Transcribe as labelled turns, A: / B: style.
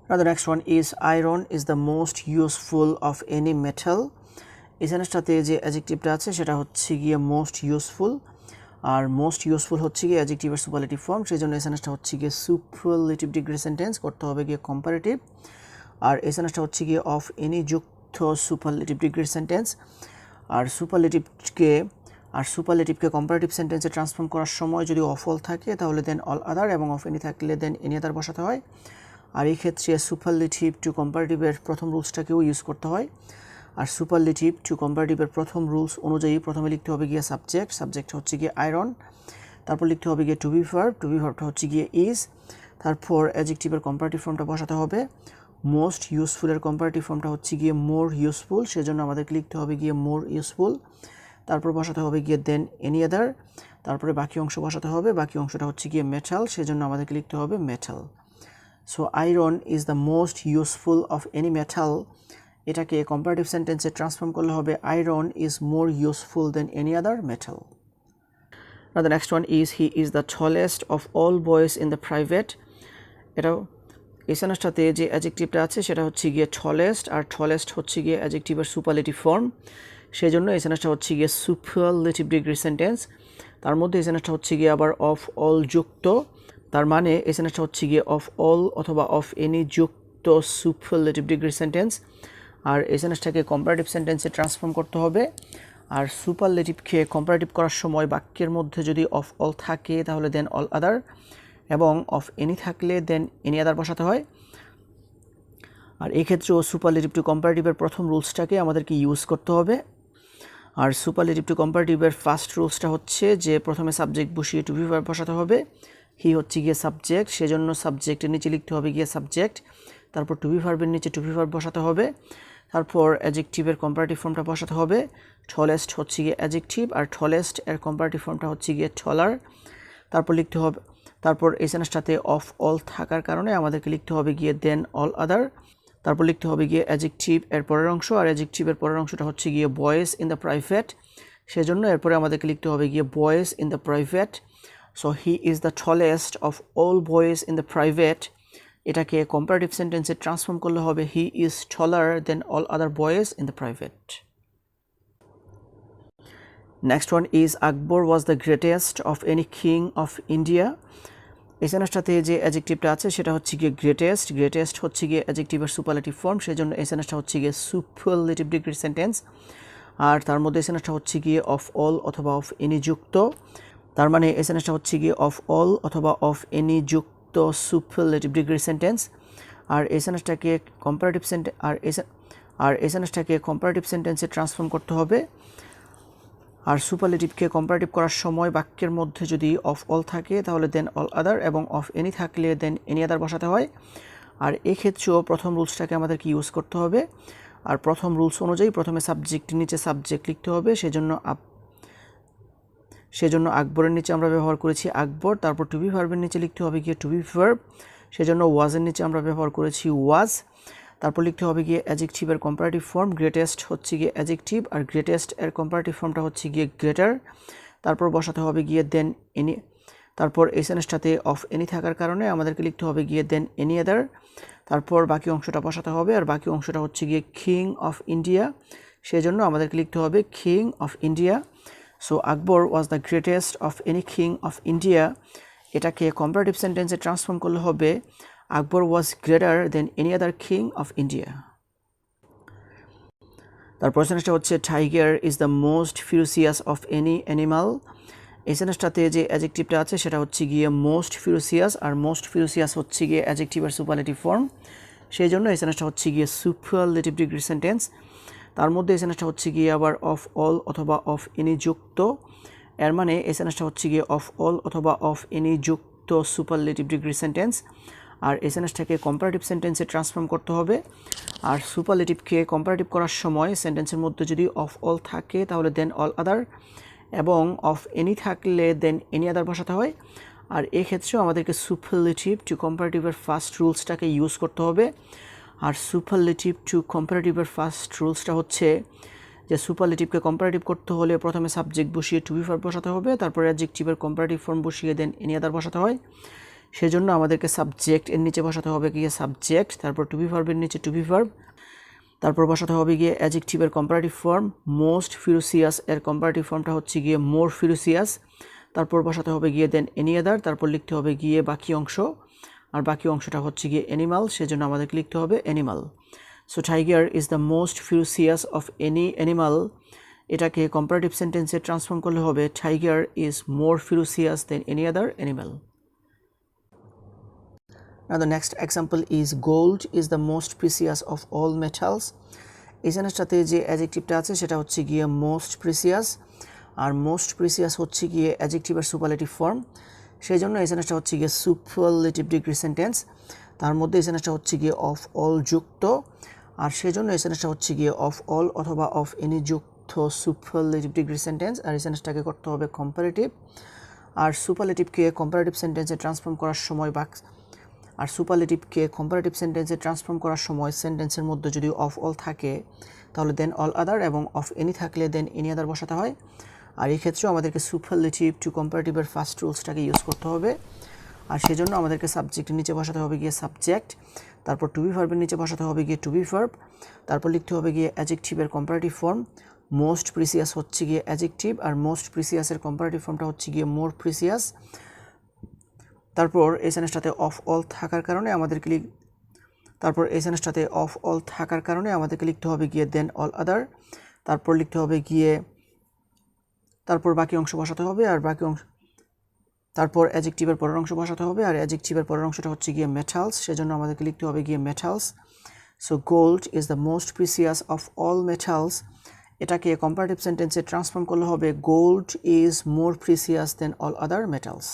A: Now the next one is iron is the most useful of any metal. এই সেন্টেন্সটাতে যে অ্যাডজেক্টিভটা আছে সেটা হচ্ছে গিয়ে মোস্ট ইউজফুল, আর মোস্ট ইউজফুল হচ্ছে গিয়ে অ্যাডজেক্টিভের সুপারলেটিভ ফর্ম, সেই জন্য এই সেন্টেন্সটা হচ্ছে গিয়ে সুপারলেটিভ ডিগ্রি সেন্টেন্স, করতে হবে গিয়ে কম্পারেটিভ। আর এই সেন্টেন্সটা হচ্ছে গিয়ে অফ এনি যুক্ত সুপারলেটিভ ডিগ্রি সেন্টেন্স। আর সুপারলেটিভকে কম্পারেটিভ সেন্টেন্সে ট্রান্সফর্ম করার সময় যদি অফ অল থাকে তাহলে দেন অল আদার, এবং অফ এনি থাকলে দেন এনি আদার বসাতে হয়। আর এই ক্ষেত্রে সুপারলেটিভ টু কম্পারেটিভের প্রথম রুলসটাকেও ইউজ করতে হয়। আর সুপারলেটিভ টু কম্পারেটিভের প্রথম রুলস অনুযায়ী প্রথমে লিখতে হবে গিয়ে সাবজেক্ট হচ্ছে গিয়ে আয়রন, তারপর লিখতে হবে গিয়ে টু বি ভার্বটা হচ্ছে গিয়ে ইজ, তারপর অ্যাডজেক্টিভের কম্পারেটিভ ফর্মটা বসাতে হবে। মোস্ট ইউজফুলের কম্পারেটিভ ফর্মটা হচ্ছে গিয়ে মোর ইউজফুল, সেজন্য আমাদেরকে লিখতে হবে গিয়ে মোর ইউজফুল, তারপর বসাতে হবে গিয়ে দেন এনি আদার, তারপরে বাকি অংশ বসাতে হবে, বাকি অংশটা হচ্ছে গিয়ে মেটাল, সেজন্য আমাদেরকে লিখতে হবে metal. So iron is the most useful of any metal, এটাকে কম্পারেটিভ সেন্টেন্সে ট্রান্সফর্ম করলে হবে iron is more useful then any other metal. Now the next one is he is the tallest of all boys in the private. এটাও এই সেন্টেন্সটাতে যে অ্যাডজেক্টিভটা আছে সেটা হচ্ছে গিয়ে টলেস্ট, আর টলেস্ট হচ্ছে গিয়ে অ্যাডজেক্টিভের সুপারলেটিভ ফর্ম, সেই জন্য এই সেন্টেন্সটা হচ্ছে গিয়ে সুপারলেটিভ ডিগ্রি সেন্টেন্স। তার মধ্যে এই সেন্টেন্সটা হচ্ছে গিয়ে আবার অফ অল যুক্ত, তার মানে এই সেন্টেন্সটা হচ্ছে গিয়ে অফ অল অথবা অফ এনি যুক্ত সুপারলেটিভ ডিগ্রি সেন্টেন্স। আর এই সেন্টেন্সটাকে কম্পারেটিভ সেন্টেন্সে ট্রান্সফর্ম করতে হবে। আর সুপারলেটিভকে কম্পারেটিভ করার সময় বাক্যের মধ্যে যদি অফ অল থাকে তাহলে দেন অল আদার, এবং অফ এনি থাকলে দেন এনি আদার বসাতে হয়। আর এই ক্ষেত্রেও সুপারলেটিভ টু কম্পারেটিভের প্রথম রুলসটাকে আমাদেরকে ইউজ করতে হবে। আর সুপারলেটিভ টু কম্পারেটিভের ফার্স্ট রুলসটা হচ্ছে যে প্রথমে সাবজেক্ট বসিয়ে টু বি ভার্ব বসাতে হবে। হি হচ্ছে গিয়ে সাবজেক্ট, সেজন্য সাবজেক্টের নিচে লিখতে হবে গিয়ে সাবজেক্ট, তারপর টু বি ভার্বের নিচে টু বি ভার্ব বসাতে হবে, তারপর অ্যাডজেক্টিভের কম্পারেটিভ ফর্মটা বসাতে হবে। টলেস্ট হচ্ছে গিয়ে অ্যাডজেক্টিভ, আর টলেস্ট এর কম্পারেটিভ ফর্মটা হচ্ছে গিয়ে টলার, তারপর লিখতে হবে, তারপর এই সেন্টেন্সটাতে অফ অল থাকার কারণে আমাদেরকে লিখতে হবে গিয়ে দেন অল আদার, তারপর লিখতে হবে গিয়ে অ্যাডজেক্টিভ এর পরের অংশ, আর অ্যাডজেক্টিভের পরের অংশটা হচ্ছে গিয়ে বয়েজ ইন দ্য প্রাইভেট, সেজন্য এরপরে আমাদেরকে লিখতে হবে গিয়ে boys in the private. So he is the tallest of all boys in the private, এটাকে কম্পারেটিভ সেন্টেন্সে ট্রান্সফর্ম করলে হবে he is taller than all other boys in the private. Next one is Akbar was the greatest of any king of India. এই সেন্টেন্সটাতে যে অ্যাডজেক্টিভটা আছে সেটা হচ্ছে গিয়ে গ্রেটেস্ট হচ্ছে গিয়ে অ্যাডজেক্টিভের সুপারলেটিভ ফর্ম, সেই জন্য এই সেন্টেন্সটা হচ্ছে গিয়ে সুপারলেটিভ ডিগ্রি সেন্টেন্স। আর তার মধ্যে এই সেন্টেন্সটা হচ্ছে গিয়ে অফ অল অথবা অফ এনি যুক্ত, তার মানে এই সেন্টেন্সটা হচ্ছে গিয়ে অফ অল অথবা অফ এনি যুক্ত সুপারলেটিভ ডিগ্রি সেন্টেন্স। আর এই সেন্টেন্সটাকে কম্পারেটিভ সেন্টেন্সে ট্রান্সফর্ম করতে হবে। আর সুপারলেটিভকে কম্পারেটিভ করার সময় বাক্যের মধ্যে যদি অফ অল থাকে তাহলে দেন অল আদার, এবং অফ এনি থাকলে দেন এনি আদার বসাতে হয়। আর এক্ষেত্রেও প্রথম রুলসটাকে আমাদেরকে ইউজ করতে হবে। আর প্রথম রুলস অনুযায়ী প্রথমে সাবজেক্টের নিচে সাবজেক্ট লিখতে হবে, সেজন্য আকবরের নিচে আমরা ব্যবহার করেছি আকবর, তারপর টু বি ভার্বের নিচে লিখতে হবে গিয়ে টু বি ভার্ব, সেজন্য ওয়াজের নিচে আমরা ব্যবহার করেছি ওয়াজ, তারপর লিখতে হবে গিয়ে অ্যাডজেক্টিভের কম্পারেটিভ ফর্ম, গ্রেটেস্ট হচ্ছে গিয়ে অ্যাডজেক্টিভ, আর গ্রেটেস্ট এর কম্পারেটিভ ফর্মটা হচ্ছে গিয়ে গ্রেটার, তারপর বসাতে হবে গিয়ে দেন এনি, তারপর এই সেন্টেন্সটাতে অফ এনি থাকার কারণে আমাদেরকে লিখতে হবে গিয়ে দেন এনি আদার, তারপর বাকি অংশটা বসাতে হবে, আর বাকি অংশটা হচ্ছে গিয়ে কিং অফ ইন্ডিয়া, সেজন্য আমাদেরকে লিখতে হবে king of India. So Akbar was the greatest of any king of India, এটাকে কম্পারেটিভ সেন্টেন্সে ট্রান্সফর্ম করলে হবে Akbar was greater than any other king of India. তারপর সেন্টেন্সটা হচ্ছে tiger is the most furious of any animal. এই সেন্টেন্সটাতে যে অ্যাডজেক্টিভটা আছে সেটা হচ্ছে গিয়ে মোস্ট ফিউরিয়াস, আর মোস্ট ফিউরিয়াস হচ্ছে গিয়ে অ্যাডজেক্টিভের সুপারলেটিভ ফর্ম, সেই জন্য এই সেন্টেন্সটা হচ্ছে গিয়ে সুপারলেটিভ ডিগ্রি সেন্টেন্স। তার মধ্যে এই সেন্টেন্সটা হচ্ছে গিয়ে আবার অফ অল অথবা অফ এনি যুক্ত, এর মানে এই সেন্টেন্সটা হচ্ছে গিয়ে অফ অল অথবা অফ এনি যুক্ত সুপারলেটিভ ডিগ্রি সেন্টেন্স। আর এই সেন্টেন্সটাকে কম্পারেটিভ সেন্টেন্সে ট্রান্সফর্ম করতে হবে। আর সুপারলেটিভকে কম্পারেটিভ করার সময় সেন্টেন্সের মধ্যে যদি অফ অল থাকে তাহলে দেন অল আদার, এবং অফ এনি থাকলে দেন এনি আদার বসাতে হয়। আর এক্ষেত্রেও আমাদেরকে সুপারলেটিভ টু কম্পারেটিভের ফার্স্ট রুলসটাকে ইউজ করতে হবে। আর সুপারলেটিভ টু কম্পারেটিভের ফার্স্ট রুলসটা হচ্ছে যে সুপারলেটিভকে কম্পারেটিভ করতে হলে প্রথমে সাবজেক্ট বসিয়ে টু বি ভার্ব বসাতে হবে, তারপর অ্যাডজেক্টিভের কম্পারেটিভ ফর্ম বসিয়ে দেন এনি আদার বসাতে হয়। সেজন্য আমাদেরকে সাবজেক্ট এর নিচে বসাতে হবে গিয়ে সাবজেক্ট, তারপর টু বি ভার্বের নিচে টু বি ভার্ব, তারপর বসাতে হবে গিয়ে অ্যাডজেক্টিভের কম্পারেটিভ ফর্ম, মোস্ট ফিউরিয়াস এর কম্পারেটিভ ফর্মটা হচ্ছে গিয়ে মোর ফিউরিয়াস, তারপর বসাতে হবে গিয়ে দেন এনি আদার, তারপর লিখতে হবে গিয়ে বাকি অংশ, আর বাকি অংশটা হচ্ছে গিয়ে অ্যানিমাল, সেজন্য আমাদেরকে লিখতে হবে animal. So tiger is the most furious of any animal, এটাকে কম্পারেটিভ সেন্টেন্সে ট্রান্সফর্ম করলে হবে tiger is more furious then any other animal. Now the next example is gold is the most precious of all metals. এই সেন্টেন্সটাতে যে অ্যাডজেক্টিভটা আছে সেটা হচ্ছে গিয়ে মোস্ট প্রিসিয়াস, আর মোস্ট প্রিসিয়াস হচ্ছে গিয়ে অ্যাডজেক্টিভের সুপারলেটিভ ফর্ম, সেই জন্য এই সেন্টেন্সটা হচ্ছে গিয়ে সুপারলেটিভ ডিগ্রি সেন্টেন্স। তার মধ্যে এই সেন্টেন্সটা হচ্ছে গিয়ে অফ অল যুক্ত, আর সেই জন্য এই সেন্টেন্সটা হচ্ছে গিয়ে অফ অল অথবা অফ এনি যুক্ত সুপারলেটিভ ডিগ্রি সেন্টেন্স। আর এই সেন্টেন্সটাকে করতে হবে কম্পারেটিভ, আর সুপারলেটিভকে কম্পারেটিভ সেন্টেন্সে ট্রান্সফর্ম করার সময় সেন্টেন্সের মধ্যে যদি অফ অল থাকে তাহলে দেন অল আদার, এবং অফ এনি থাকলে দেন এনি আদার বসাতে হয়। আর এই ক্ষেত্রেও আমাদেরকে সুপারলেটিভ টু কম্পারেটিভের ফার্স্ট রুলসটাকে ইউজ করতে হবে। আর সেজন্য আমাদেরকে সাবজেক্টের নিচে বসাতে হবে গিয়ে সাবজেক্ট, তারপর টু বি ভার্বের নিচে বসাতে হবে গিয়ে টু বি ভার্ব, তারপর লিখতে হবে গিয়ে অ্যাডজেক্টিভের কম্পারেটিভ ফর্ম, মোস্ট প্রিসিয়াস হচ্ছে গিয়ে অ্যাডজেক্টিভ, আর মোস্ট প্রিসিয়াসের কম্পারেটিভ ফর্মটা হচ্ছে গিয়ে মোর প্রিসিয়াস। তারপর এই সেন্টেন্সটাতে অফ অল থাকার কারণে আমাদেরকে লিখতে হবে গিয়ে দেন অল আদার, তারপর লিখতে হবে গিয়ে তারপর বাকি অংশ বসাতে হবে, আর তারপর অ্যাডজেক্টিভের পরের অংশ বসাতে হবে, আর অ্যাডজেক্টিভের পরের অংশটা হচ্ছে গিয়ে মেটালস, সেজন্য আমাদেরকে লিখতে হবে গিয়ে metals. So gold is the most precious of all metals, এটাকে কম্পারেটিভ সেন্টেন্সে ট্রান্সফর্ম করলে হবে gold is more precious than all other metals.